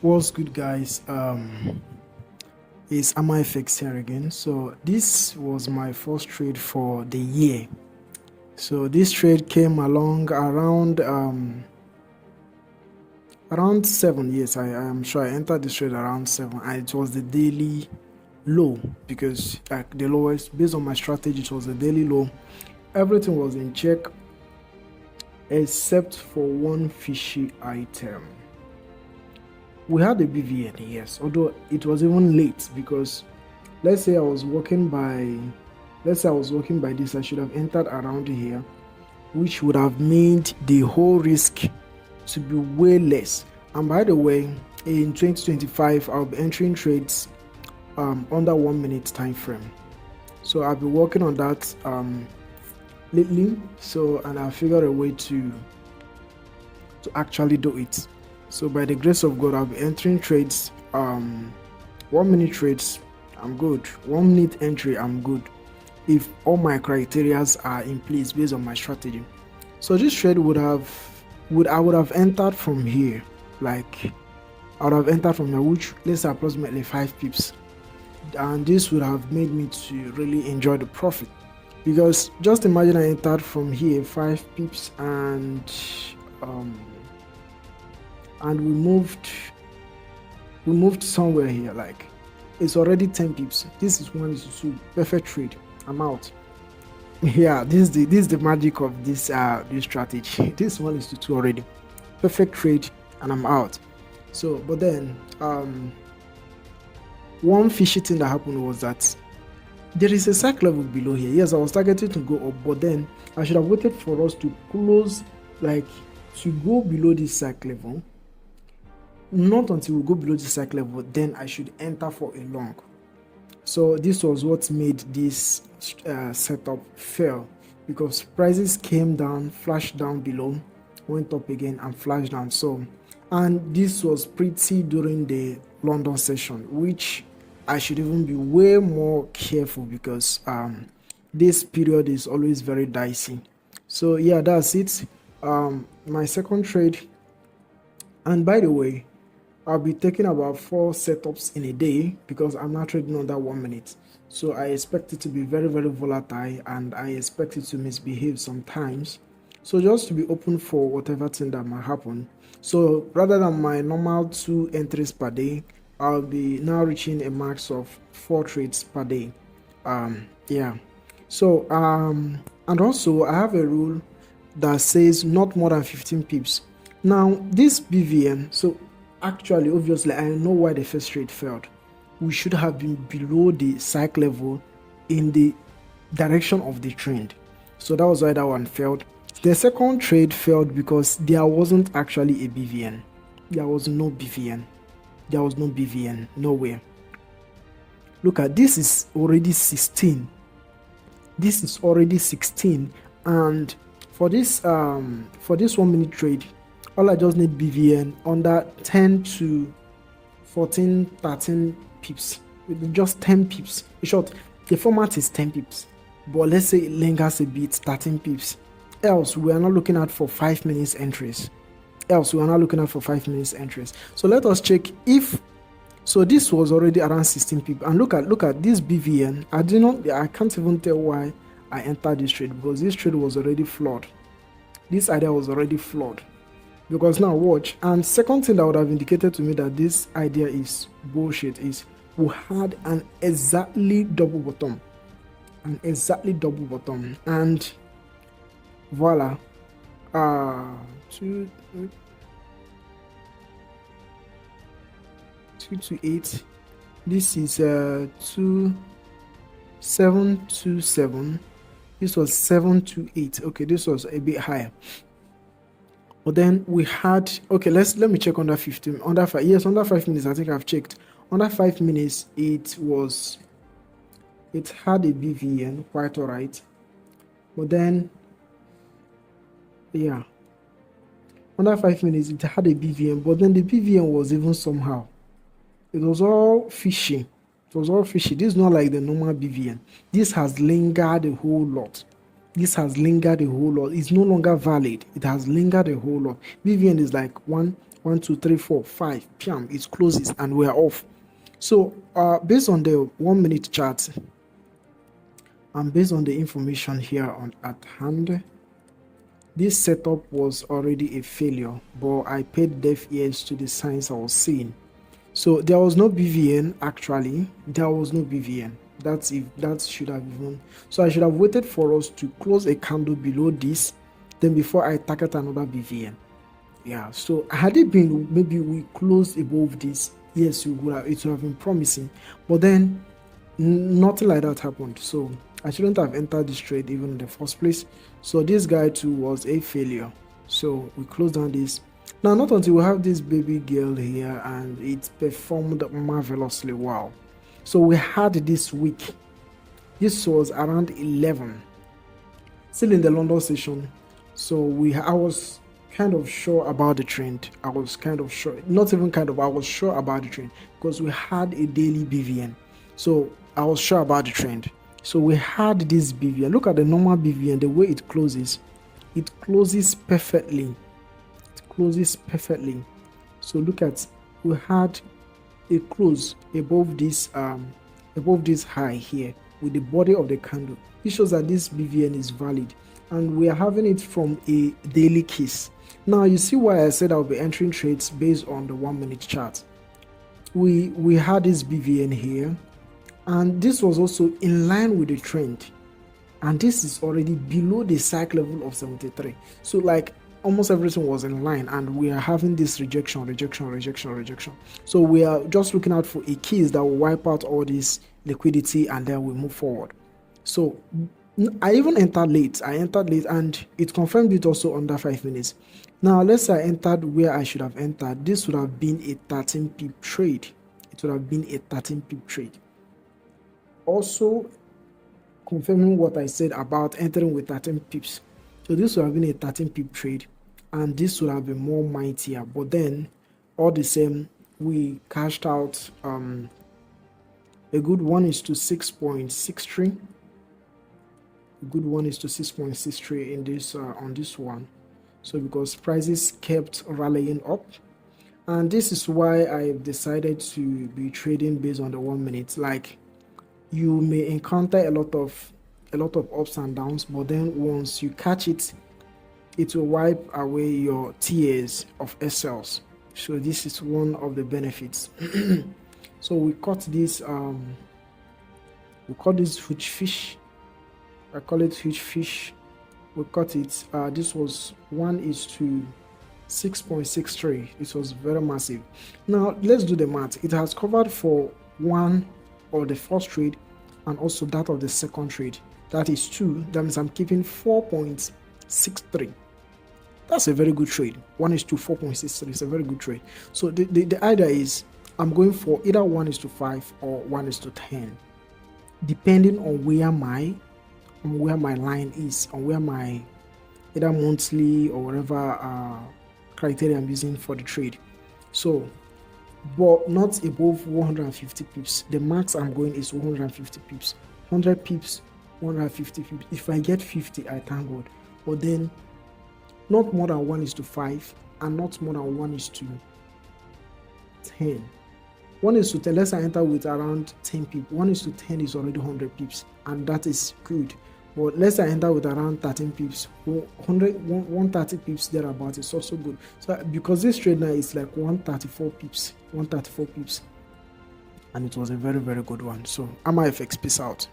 What's good, guys? It's AmaFX here again. So this was my first trade for the year. So this trade came along around 7 years. I am sure I entered this trade around 7, and it was the daily low because the lowest based on my strategy. It was the daily low. Everything was in check except for one fishy item. We had a BVN, yes, although it was even late because let's say I was walking by this, I should have entered around here, which would have made the whole risk to be way less. And by the way, in 2025 I'll be entering trades under 1 minute time frame, so I'll be working on that lately, and I figured a way to actually do it. So by the grace of God, I'll be entering trades, 1 minute trades, I'm good. 1 minute entry, I'm good. If all my criteria are in place based on my strategy. So this trade I would have entered from here, which let's say approximately 5 pips. And this would have made me to really enjoy the profit. Because just imagine I entered from here 5 pips and we moved somewhere here, like it's already 10 pips. This is 1:2, perfect trade. I'm out. Yeah, this is the magic of this strategy. This 1:2 already, perfect trade, and I'm out. So but then one fishy thing that happened was that there is a cycle level below here. Yes, I was targeted to go up, but then I should have waited for us to close, like to go below this cycle level. Not until we go below the cycle level, then I should enter for a long. So this was what made this setup fail, because prices came down, flashed down below, went up again and flashed down. So, and this was pretty during the London session, which I should even be way more careful because this period is always very dicey. So yeah, that's it. My second trade, and by the way, I'll be taking about 4 setups in a day because I'm not trading under 1 minute. So I expect it to be very, very volatile, and I expect it to misbehave sometimes. So just to be open for whatever thing that might happen. So rather than my normal 2 entries per day, I'll be now reaching a max of 4 trades per day. Yeah. So and also I have a rule that says not more than 15 pips. Now this BVN, so actually, obviously, I know why the first trade failed. We should have been below the cycle level in the direction of the trend. So that was why that one failed. The second trade failed because there wasn't actually a BVN. There was no BVN. There was no BVN. Nowhere. Look at this, is already 16. This is already 16. And for this 1 minute trade, all I just need BVN under 10 to 14, 13 pips. Just 10 pips. In short, the format is 10 pips. But let's say it lingers a bit, 13 pips. Else, we are not looking at for 5 minutes entries. So let us check if... So this was already around 16 pips. And look at this BVN. I can't even tell why I entered this trade, because this trade was already flawed. This idea was already flawed. Because now watch, and second thing that would have indicated to me that this idea is bullshit is we had an exactly double bottom, and voila, 2 to 8. This is 2727. This was 728. Okay, this was a bit higher. But then we had, okay, let me check under 15, under 5, yes, under 5 minutes, I think I've checked. Under 5 minutes, it had a BVN, quite alright. But then, yeah, under 5 minutes, it had a BVN, but then the BVN was even somehow. It was all fishy. This is not like the normal BVN. This has lingered a whole lot. It's no longer valid. It has lingered a whole lot. BVN is like 1 1, 2, 3, 4, 5, PM, it closes and we are off. So based on the 1 minute chart and based on the information here at hand, this setup was already a failure, but I paid deaf ears to the signs I was seeing. So there was no BVN. Actually, there was no BVN. That should have even, so I should have waited for us to close a candle below this, then before I target another BVN. Yeah, so had it been maybe we closed above this, yes, it would have been promising, but then nothing like that happened. So I shouldn't have entered this trade even in the first place. So this guy too was a failure. So we closed down this. Now, not until we have this baby girl here, and it performed marvelously well. So we had this week. This was around 11, still in the London session. So I was kind of sure about the trend. I was kind of sure, not even kind of, I was sure about the trend because we had a daily BVN. So I was sure about the trend. So we had this BVN. Look at the normal BVN, the way it closes perfectly. It closes perfectly. So look at, we had a close above this high here with the body of the candle. This shows that this BVN is valid, and we are having it from a daily case. Now you see why I said I'll be entering trades based on the 1 minute chart. We had this BVN here, and this was also in line with the trend, and this is already below the cycle level of 73. So like almost everything was in line, and we are having this rejection. So we are just looking out for a case that will wipe out all this liquidity, and then we move forward. So I even entered late. And it confirmed it also under 5 minutes. Now let's say I entered where I should have entered. This would have been a 13 pip trade. It would have been a 13 pip trade. Also confirming what I said about entering with 13 pips. So this would have been a 13 pip trade, and this would have been more mightier. But then all the same, we cashed out a good 1:6.63. A good 1:6.63 in this on this one. So because prices kept rallying up, and this is why I decided to be trading based on the 1 minute. Like, you may encounter a lot of ups and downs, but then once you catch it, it will wipe away your tears of SLs. So this is one of the benefits. So we caught this huge fish. I call it huge fish. We caught it. This was 1:6.63. It was very massive. Now let's do the math. It has covered for one of the first trade and also that of the second trade. That is 2. That means I'm keeping 4.63. That's a very good trade. 1:4.63 is a very good trade. So the idea is I'm going for either 1:5 or 1:10, depending on where my line is, on where my either monthly or whatever criteria I'm using for the trade. So, but not above 150 pips. The max I'm going is 150 pips. 100 pips, 150 pips. If I get 50, I thank God. But then not more than 1:5 and not more than 1:10. 1:10, let's say I enter with around 10 pips. 1:10 is already 100 pips, and that is good. But let's say I enter with around 13 pips, 130 pips thereabout is also good. So because this trade now is like 134 pips, and it was a very, very good one. So AmaFX, peace out.